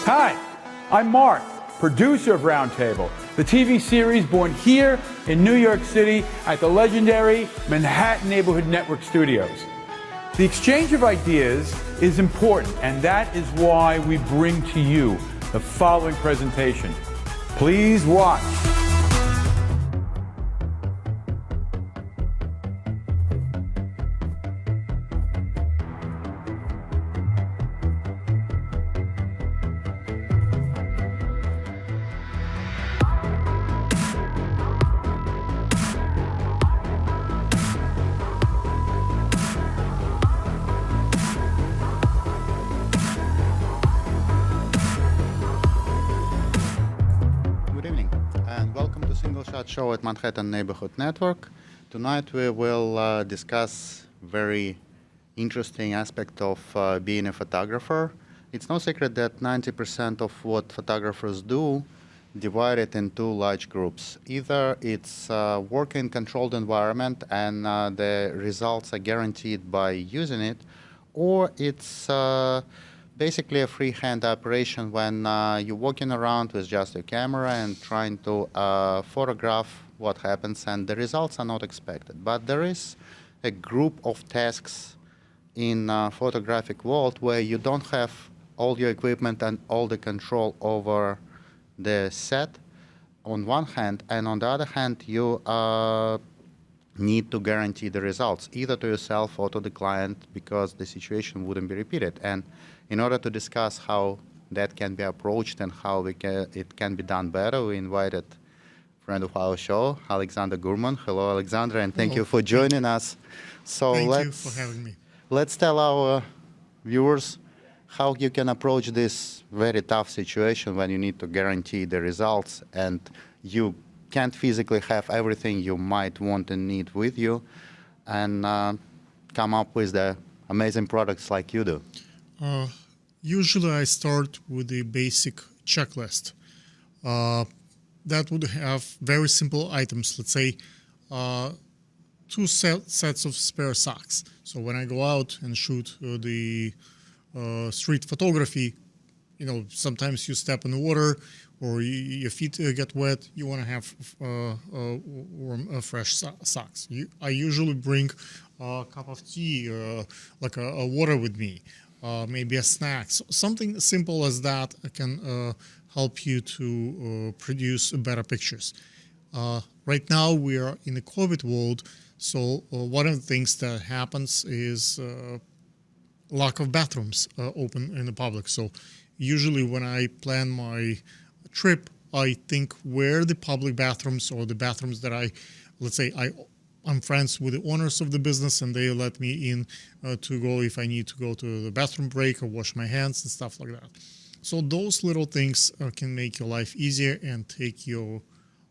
Hi, I'm Mark, producer of Roundtable, the TV series born here in New York City at the legendary Manhattan Neighborhood Network Studios. The exchange of ideas is important, and that is why we bring to you the following presentation. Please watch. Show at Manhattan Neighborhood Network. Tonight we will discuss very interesting aspect of being a photographer. It's no secret that 90% of what photographers do divided into large groups. Either it's work in controlled environment and the results are guaranteed by using it, or it's basically a freehand operation when you're walking around with just your camera and trying to photograph what happens, and the results are not expected. But there is a group of tasks in photographic world where you don't have all your equipment and all the control over the set on one hand, and on the other hand you need to guarantee the results either to yourself or to the client, because the situation wouldn't be repeated. And in order to discuss how that can be approached and how it can be done better, we invited a friend of our show, Alexander Gurman. Hello, Alexander, and thank you for joining us. So thank you for having me. Let's tell our viewers how you can approach this very tough situation when you need to guarantee the results and you can't physically have everything you might want and need with you, and come up with the amazing products like you do. Usually I start with a basic checklist. That would have very simple items, let's say 2 sets of spare socks. So when I go out and shoot the street photography, you know, sometimes you step in the water or your feet get wet, you want to have warm, fresh socks. I usually bring a cup of tea, like a water with me. Maybe a snack, something simple as that can help you to produce better pictures. Right now we are in the COVID world, so one of the things that happens is lack of bathrooms open in the public. So usually when I plan my trip, I think where the public bathrooms or the bathrooms that let's say I'm friends with the owners of the business and they let me in to go if I need to go to the bathroom break or wash my hands and stuff like that. So those little things can make your life easier and take your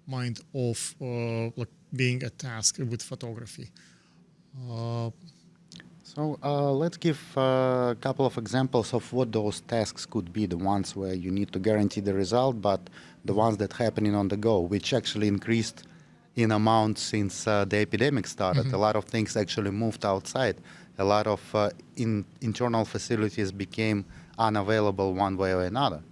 mind off like being a task with photography. So let's give a couple of examples of what those tasks could be, the ones where you need to guarantee the result, but the ones that happening on the go, which actually increased in amount since the epidemic started. Mm-hmm. A lot of things actually moved outside. A lot of internal facilities became unavailable one way or another.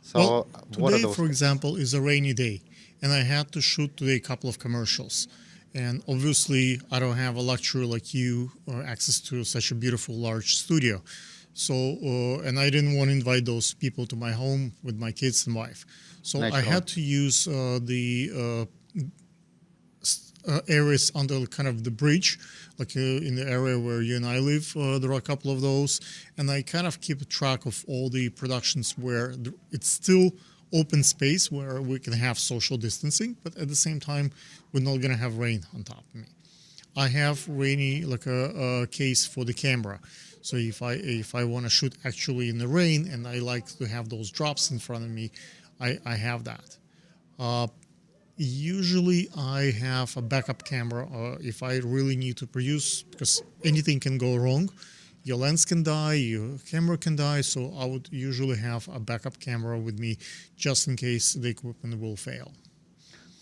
So well, today, for example, is a rainy day, and I had to shoot today a couple of commercials. And obviously, I don't have a luxury like you or access to such a beautiful, large studio. So, and I didn't want to invite those people to my home with my kids and wife. So I had to use the areas under kind of the bridge, like in the area where you and I live. There are a couple of those. And I kind of keep track of all the productions where it's still open space where we can have social distancing, but at the same time, we're not going to have rain on top of me. I have rainy, like a case for the camera. So if I want to shoot actually in the rain and I like to have those drops in front of me, I have that. Usually I have a backup camera if I really need to produce, because anything can go wrong. Your lens can die, your camera can die, so I would usually have a backup camera with me just in case the equipment will fail.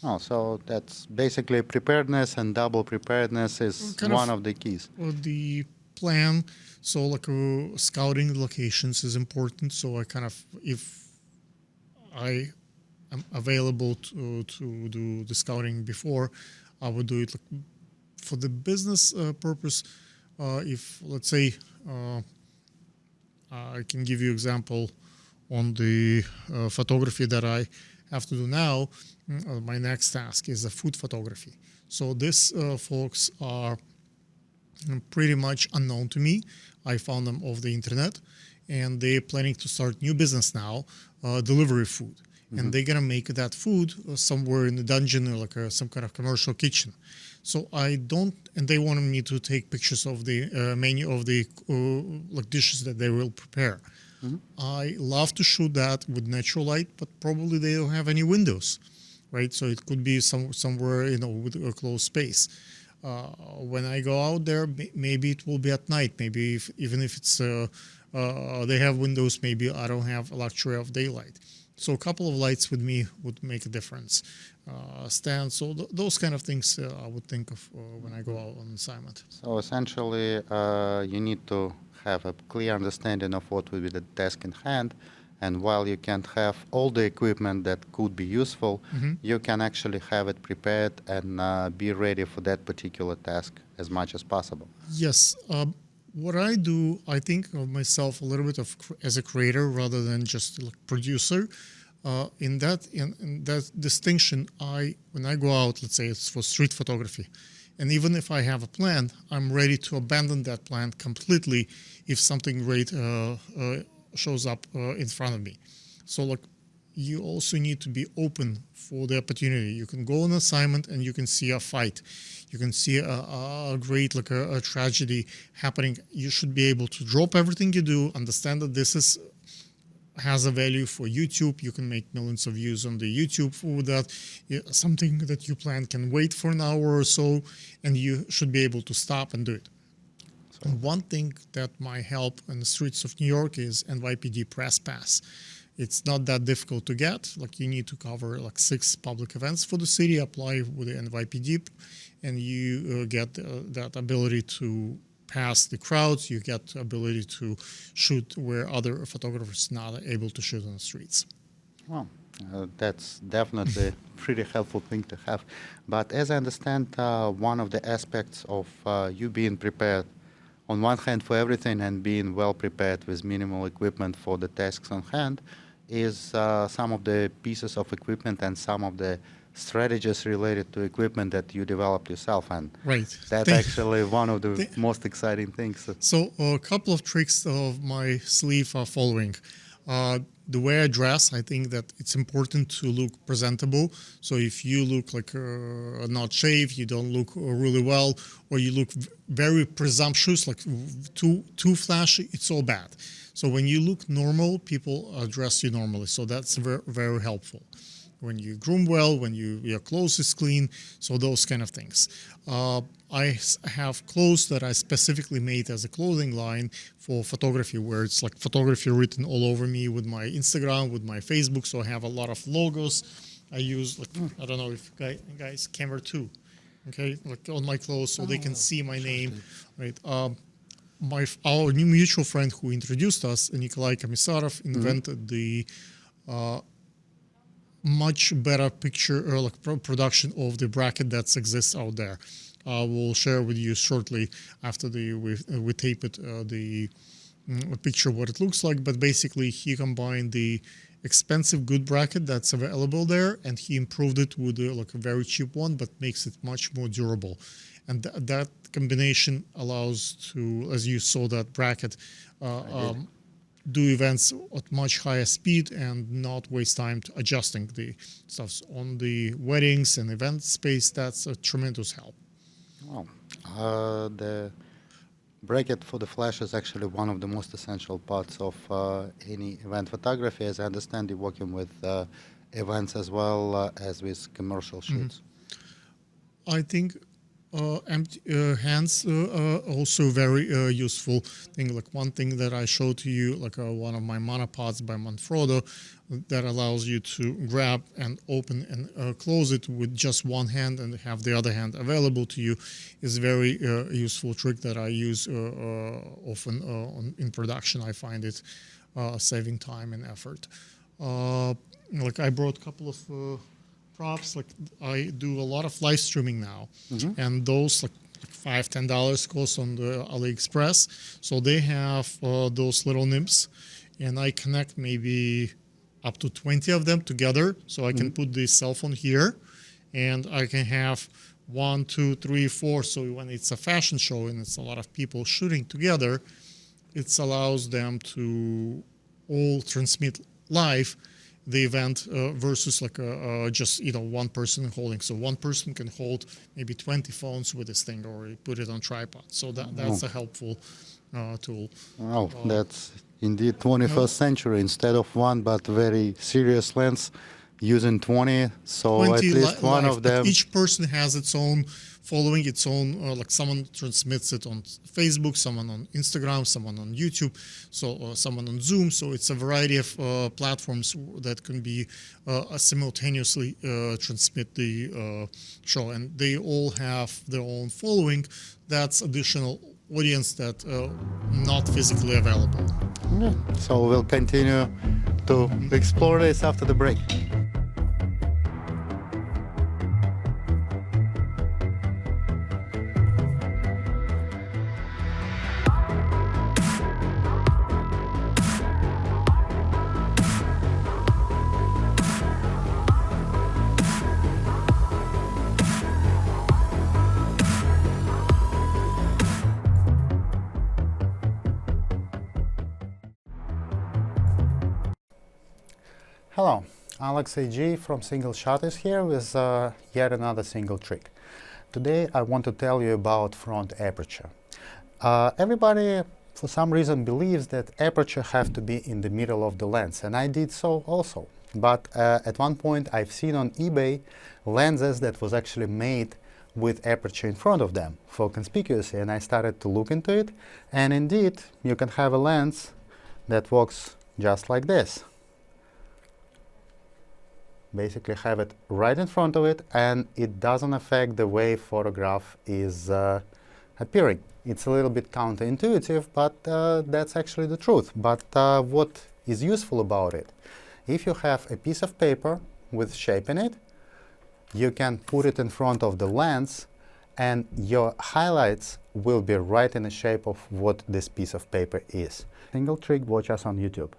Oh, so that's basically preparedness, and double preparedness is one of the keys. The plan. So like scouting the locations is important. So I kind of, if I am available to do the scouting before, I would do it like for the business purpose. If let's say I can give you example on the photography that I have to do now. My next task is a food photography. So these folks are pretty much unknown to me. I found them off the internet, and they're planning to start new business now, delivery food. And they're gonna make that food somewhere in the dungeon or like some kind of commercial kitchen. So I don't, and they wanted me to take pictures of the menu of the like dishes that they will prepare. I love to shoot that with natural light, but probably they don't have any windows, right? So it could be somewhere, you know, with a closed space. When I go out there, maybe it will be at night. Maybe even if it's they have windows, maybe I don't have a luxury of daylight. So a couple of lights with me would make a difference. Stand, so those kind of things I would think of when I go out on assignment. So essentially, you need to have a clear understanding of what will be the task in hand, and while you can't have all the equipment that could be useful, you can actually have it prepared and be ready for that particular task as much as possible. Yes. What I do, I think of myself a little bit of as a creator rather than just like producer. In that distinction, when I go out, let's say it's for street photography, and even if I have a plan, I'm ready to abandon that plan completely if something great shows up in front of me. So like, you also need to be open for the opportunity. You can go on assignment and you can see a fight. You can see a great, like a tragedy happening. You should be able to drop everything you do, understand that this has a value for YouTube. You can make millions of views on the YouTube for that. Something that you plan can wait for an hour or so, and you should be able to stop and do it. And one thing that might help in the streets of New York is NYPD Press Pass. It's not that difficult to get. Like, you need to cover like 6 public events for the city, apply with the NYPD, and you get that ability to pass the crowds. You get the ability to shoot where other photographers not able to shoot on the streets. Well, that's definitely a pretty helpful thing to have. But as I understand, one of the aspects of you being prepared, on one hand for everything and being well prepared with minimal equipment for the tasks on hand, is some of the pieces of equipment and some of the strategies related to equipment that you developed yourself. And right. that's actually one of the most exciting things. So a couple of tricks of my sleeve are following. The way I dress, I think that it's important to look presentable. So if you look like not shaved, you don't look really well, or you look very presumptuous, like too flashy, it's all bad. So when you look normal, people address you normally. So that's very, very helpful. When you groom well, when your clothes is clean, so those kind of things. I have clothes that I specifically made as a clothing line for photography, where it's like photography written all over me with my Instagram, with my Facebook. So I have a lot of logos. I use, like, I don't know if guys, camera 2, okay, like on my clothes, so they can see my name, right? Our new mutual friend who introduced us, Nikolai Komisarov, invented the much better picture or like production of the bracket that exists out there. We'll share with you shortly after we tape it the picture what it looks like. But basically, he combined the expensive good bracket that's available there, and he improved it with like a very cheap one, but makes it much more durable. And that combination allows to, as you saw that bracket, do events at much higher speed and not waste time adjusting the stuff. On the weddings and event space, that's a tremendous help. Wow. The bracket for the flash is actually one of the most essential parts of any event photography. As I understand, you're working with events as well as with commercial shoots. I think empty hands also very useful thing. Like one thing that I showed to you, like one of my monopods by Manfrotto, that allows you to grab and open and close it with just one hand and have the other hand available to you, is a very useful trick that I use often in production. I find it saving time and effort. Like I brought a couple of props. Like I do a lot of live streaming now, and those like $5-10 cost on the AliExpress. So they have those little nibs, and I connect maybe up to 20 of them together. So I can put the cell phone here, and I can have 1, 2, 3, 4. So when it's a fashion show and it's a lot of people shooting together, it allows them to all transmit live the event versus like just one person holding. So one person can hold maybe 20 phones with this thing, or put it on tripod. So that's a helpful tool. Wow, that's indeed 21st century. Instead of one but very serious lens, using 20. So 20 at least one of them. Each person has its own following, its own, like someone transmits it on Facebook, someone on Instagram, someone on YouTube, so someone on Zoom. So it's a variety of platforms that can be simultaneously transmit the show, and they all have their own following. That's additional audience that not physically available. Yeah. So we'll continue to explore this after the break. Hello, Alex AG from Single Shot is here with yet another single trick. Today I want to tell you about front aperture. Everybody for some reason believes that aperture have to be in the middle of the lens, and I did so also. But at one point I've seen on eBay lenses that was actually made with aperture in front of them for conspicuously, and I started to look into it, and indeed you can have a lens that works just like this. Basically have it right in front of it, and it doesn't affect the way photograph is appearing. It's a little bit counterintuitive, but that's actually the truth. But what is useful about it, if you have a piece of paper with shape in it, you can put it in front of the lens, and your highlights will be right in the shape of what this piece of paper is. Single trick, watch us on YouTube.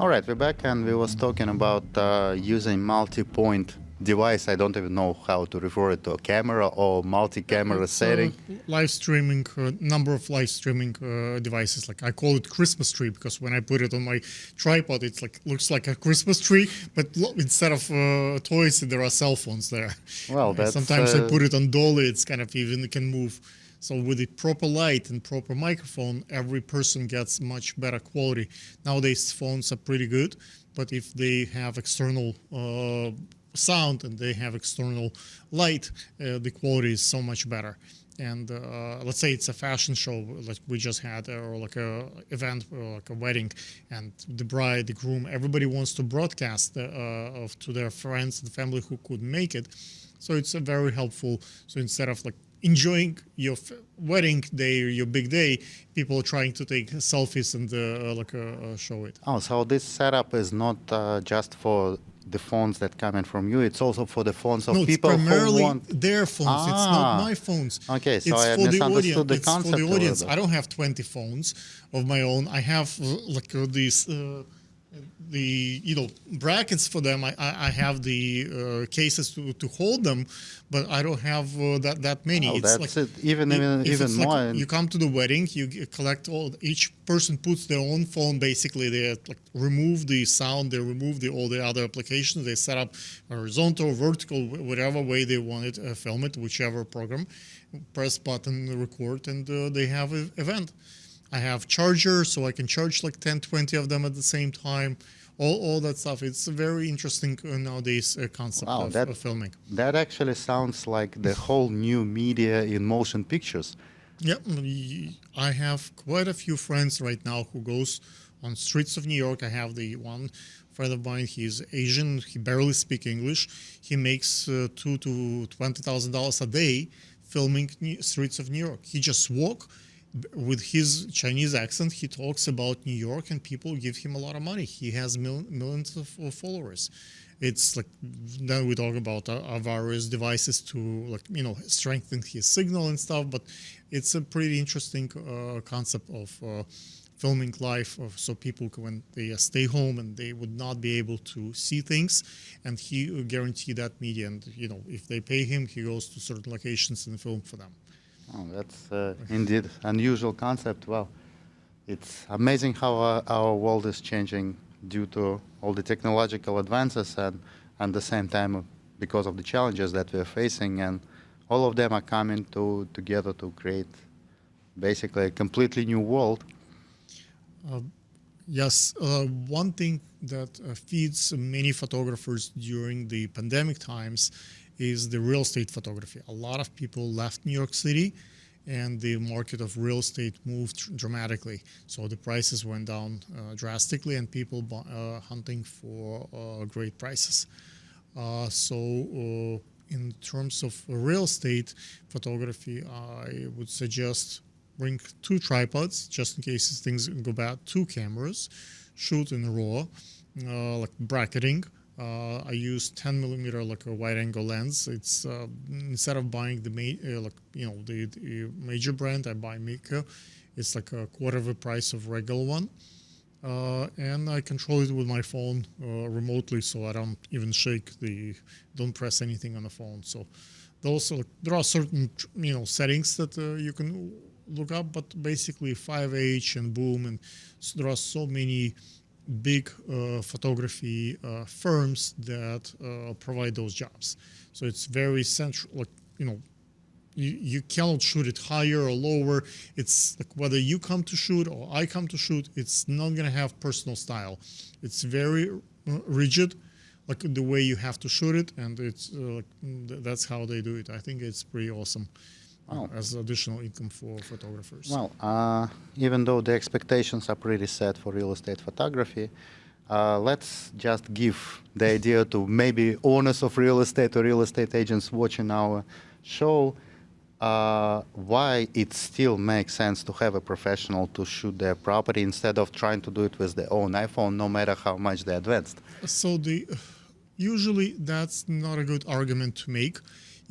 All right, we're back, and we was talking about using multi-point device. I don't even know how to refer it to, a camera or multi-camera setting. Live streaming, number of live streaming devices. Like I call it Christmas tree, because when I put it on my tripod, it's like looks like a Christmas tree, but instead of toys, there are cell phones there. Well, that's, sometimes I put it on dolly. It's kind of even can move. So with the proper light and proper microphone, every person gets much better quality. Nowadays, phones are pretty good, but if they have external sound and they have external light, the quality is so much better. And let's say it's a fashion show like we just had, or like a event, or like a wedding, and the bride, the groom, everybody wants to broadcast to their friends and family who couldn't make it. So it's very helpful. So instead of like enjoying your wedding day or your big day, people are trying to take selfies and show it. Oh, so this setup is not just for the phones that come in from you, it's also for the phones of people who want... No, it's primarily their phones. It's not my phones. Okay, so it's I for misunderstood the concept. It's for the audience. I don't have 20 phones of my own. I have like these the brackets for them. I have the cases to hold them, but I don't have that many. Oh, It's that's like it. Even more. like you come to the wedding, collect each person puts their own phone. Basically, they like remove the sound, they remove all the other applications. They set up horizontal, vertical, whatever way they want it, film it, whichever program. Press button, record, and they have an event. I have chargers, so I can charge like 10, 20 of them at the same time. All that stuff. It's a very interesting nowadays concept Wow, of filming. that actually sounds like the whole new media in motion pictures. Yep, I have quite a few friends right now who goes on streets of New York. I have the one friend of mine. He's Asian. He barely speaks English. He makes $2,000 to $20,000 a day filming streets of New York. He just walk with his Chinese accent. He talks about New York, and people give him a lot of money. He has millions of followers. It's like then we talk about various devices to strengthen his signal and stuff. But it's a pretty interesting concept of filming live, so people when they stay home and they would not be able to see things, and he guarantee that media. And if they pay him, he goes to certain locations and film for them. Oh, that's indeed unusual concept. Well, it's amazing how our world is changing due to all the technological advances, and at the same time because of the challenges that we're facing, and all of them are coming together to create basically a completely new world. Yes, one thing that feeds many photographers during the pandemic times is the real estate photography. A lot of people left New York City, and the market of real estate moved dramatically. So the prices went down drastically, and people hunting for great prices. In terms of real estate photography, I would suggest bring 2 tripods just in case things go bad, 2 cameras, shoot in RAW, like bracketing. I use 10 millimeter like a wide angle lens. It's instead of buying the the major brand, I buy Mika. It's like a quarter of the price of regular one, and I control it with my phone remotely, so I don't even don't press anything on the phone. So those there are certain settings that you can look up, but basically 5H and boom, and so there are so many big photography firms that provide those jobs. So it's very central. Like you cannot shoot it higher or lower. It's like whether you come to shoot or I come to shoot, it's not gonna have personal style. It's very rigid, like the way you have to shoot it, and it's that's how they do it. I think it's pretty awesome. As additional income for photographers. Well, even though the expectations are pretty set for real estate photography, let's just give the idea to maybe owners of real estate or real estate agents watching our show why it still makes sense to have a professional to shoot their property instead of trying to do it with their own iPhone, no matter how much they're advanced. So usually that's not a good argument to make.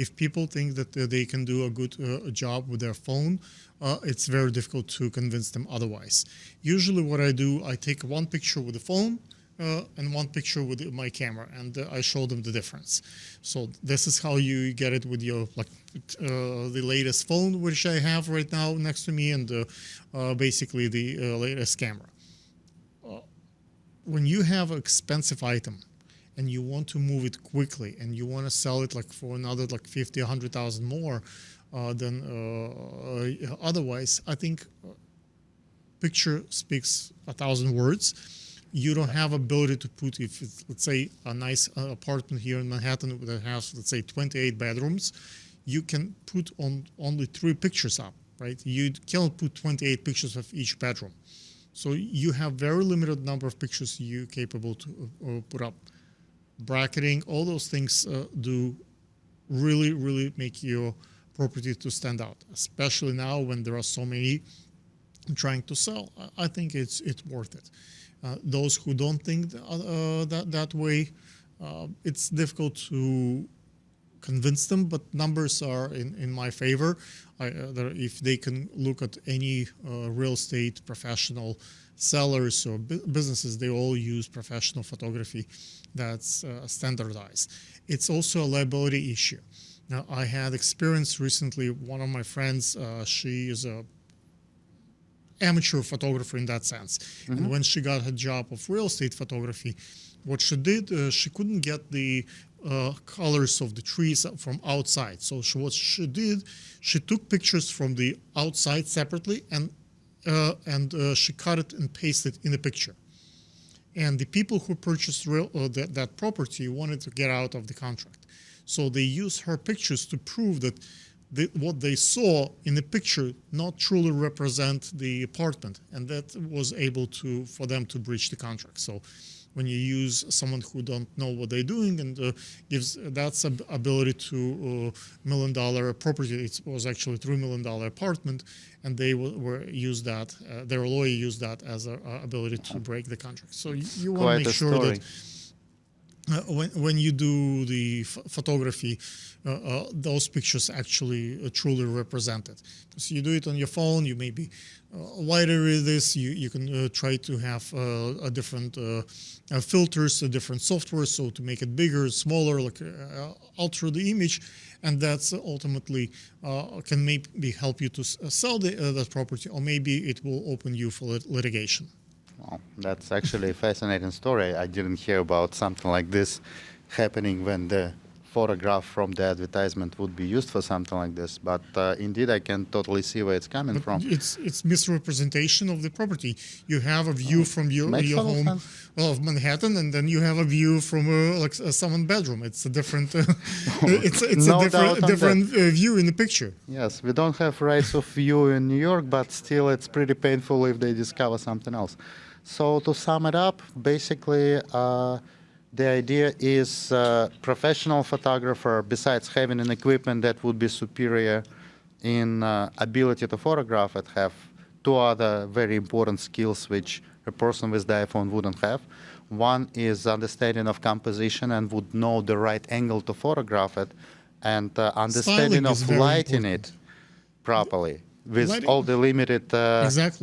If people think that they can do a good job with their phone, it's very difficult to convince them otherwise. Usually what I do, I take one picture with the phone and one picture with my camera, and I show them the difference. So this is how you get it with your the latest phone, which I have right now next to me, and basically the latest camera. When you have an expensive item, and you want to move it quickly, and you want to sell it like for another like 50, 100,000 more than otherwise, I think picture speaks 1,000 words. You don't have ability to put, if it's, let's say, a nice apartment here in Manhattan that has, let's say, 28 bedrooms, you can put on only 3 pictures up, right? You cannot put 28 pictures of each bedroom. So you have very limited number of pictures you're capable to put up. Bracketing, all those things do really make your property to stand out, especially now when there are so many trying to sell. I think it's worth it. Those who don't think that way, it's difficult to convince them, but numbers are in my favor. If they can look at any real estate professional sellers or businesses, they all use professional photography that's standardized. It's also a liability issue. Now, I had experience recently, one of my friends, she is a amateur photographer in that sense. And when she got her job of real estate photography, what she did, she couldn't get the colors of the trees from outside. So what she did, she took pictures from the outside separately and she cut it and pasted in the picture. And the people who purchased that property wanted to get out of the contract. So they used her pictures to prove that what they saw in the picture not truly represent the apartment, and that was able for them to breach the contract. So when you use someone who don't know what they're doing and that's ability to $1 million property, it was actually $3 million apartment, and they used that, their lawyer used that as an ability to break the contract. So you want to make sure that when you do the photography, those pictures actually truly represent it. So you do it on your phone, you maybe wider this, you can try to have a different filters, a different software, so to make it bigger, smaller, like alter the image, and that's ultimately can maybe help you to sell that property, or maybe it will open you for litigation. Well, that's actually a fascinating story. I didn't hear about something like this happening when the photograph from the advertisement would be used for something like this. But indeed, I can totally see where it's coming from. It's misrepresentation of the property. You have a view from your home of Manhattan, and then you have a view from like someone's bedroom. It's a different. It's No a different view in the picture. Yes, we don't have rights of view in New York, but still, it's pretty painful if they discover something else. So to sum it up, basically, the idea is professional photographer, besides having an equipment that would be superior in ability to photograph, it have two other very important skills which a person with the iPhone wouldn't have. One is understanding of composition and would know the right angle to photograph it, and understanding of lighting it properly, with all the limited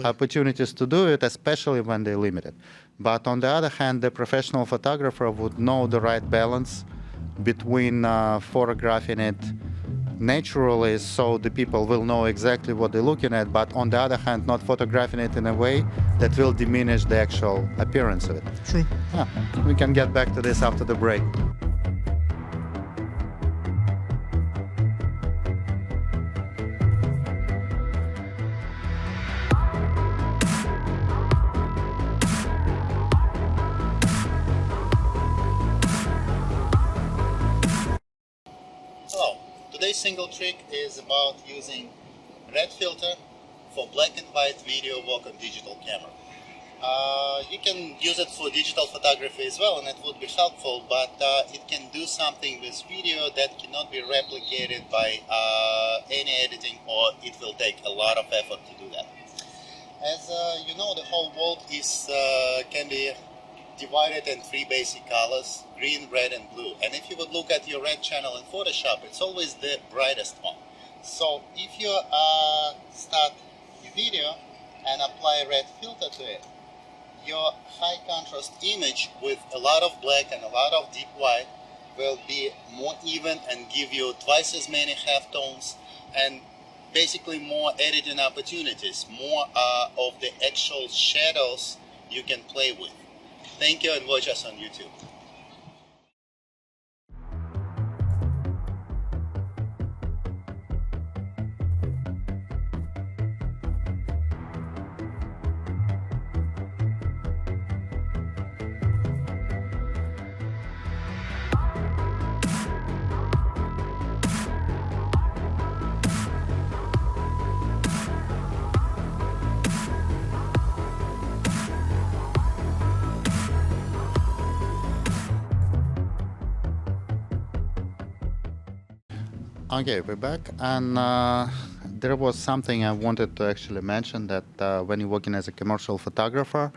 opportunities to do it, especially when they're limited. But on the other hand, the professional photographer would know the right balance between photographing it naturally, so the people will know exactly what they're looking at, but on the other hand, not photographing it in a way that will diminish the actual appearance of it. True. Yeah, we can get back to this after the break. Today's single trick is about using red filter for black and white video work on digital camera. You can use it for digital photography as well, and it would be helpful, but it can do something with video that cannot be replicated by any editing, or it will take a lot of effort to do that. As you know, the whole world can be divided in three basic colors: green, red, and blue. And if you would look at your red channel in Photoshop, it's always the brightest one. So if you start your video and apply a red filter to it, your high contrast image with a lot of black and a lot of deep white will be more even and give you twice as many halftones and basically more editing opportunities, more of the actual shadows you can play with. Thank you, and watch us on YouTube. Okay, we're back, and there was something I wanted to actually mention, that when you're working as a commercial photographer,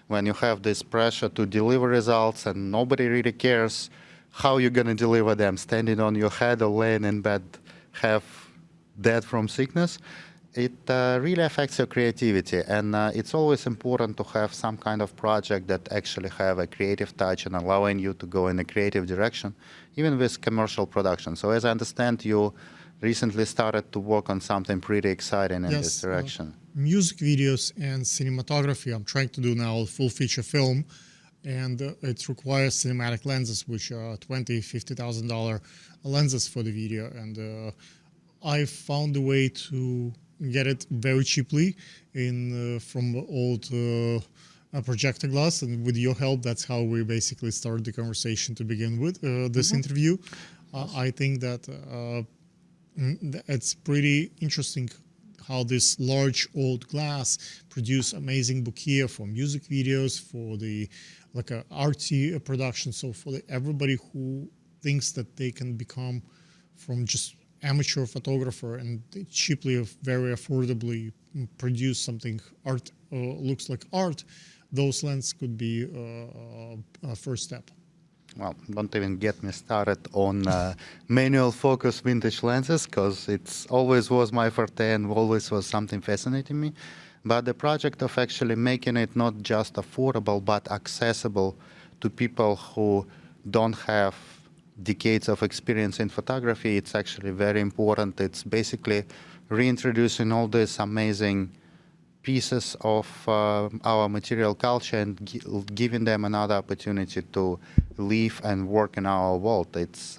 when you have this pressure to deliver results and nobody really cares how you're going to deliver them, standing on your head or laying in bed, half dead from sickness. It really affects your creativity, and it's always important to have some kind of project that actually have a creative touch and allowing you to go in a creative direction, even with commercial production. So as I understand, you recently started to work on something pretty exciting in this direction. Music videos and cinematography. I'm trying to do now a full feature film, and it requires cinematic lenses, which are $20,000, $50,000 lenses for the video. And I found a way to get it very cheaply from old projector glass, and with your help, that's how we basically started the conversation to begin with this interview. I think that it's pretty interesting how this large old glass produce amazing bouquet for music videos, for the artsy production. So for everybody who thinks that they can become from just amateur photographer and cheaply, very affordably produce something art looks like art, those lenses could be a first step. Well, don't even get me started on manual focus vintage lenses, because it's always was my forte and always was something fascinating me. But the project of actually making it not just affordable but accessible to people who don't have decades of experience in photography, it's actually very important. It's basically reintroducing all these amazing pieces of our material culture and giving them another opportunity to live and work in our world. It's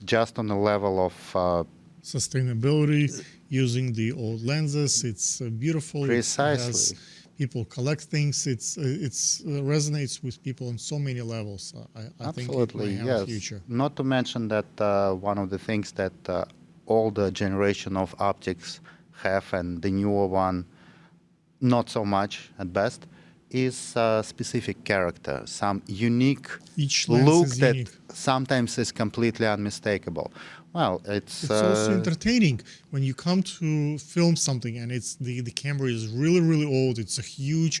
just on the level of sustainability, using the old lenses. It's beautiful. Precisely. People collect things. It resonates with people on so many levels. I think it may have a future. Not to mention that one of the things that older generation of optics have, and the newer one not so much at best, is specific character, some unique look that unique. Sometimes is completely unmistakable. Well, it's also entertaining when you come to film something and it's the camera is really, really old. It's a huge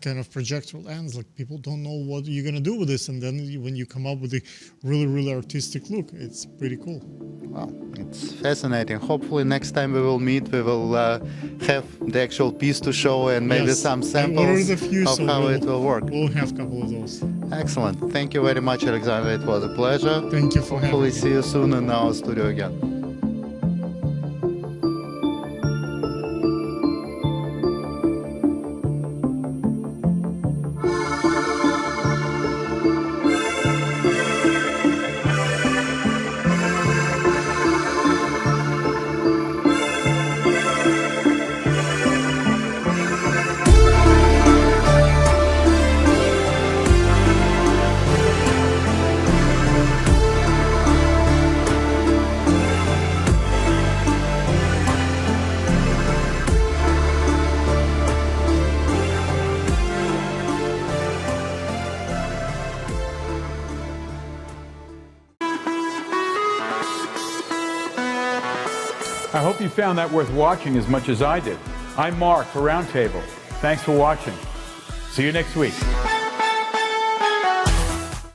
kind of projector lens. Like, people don't know what you're gonna do with this, and then when you come up with a really, really artistic look, it's pretty cool. Well, it's fascinating. Hopefully next time we will meet, we will have the actual piece to show and maybe some samples of how it will work. We'll have a couple of those. Excellent. Thank you very much, Alexander. It was a pleasure. Thank you for having me. Hopefully see you soon in our studio again. I hope you found that worth watching as much as I did. I'm Mark for Roundtable. Thanks for watching. See you next week.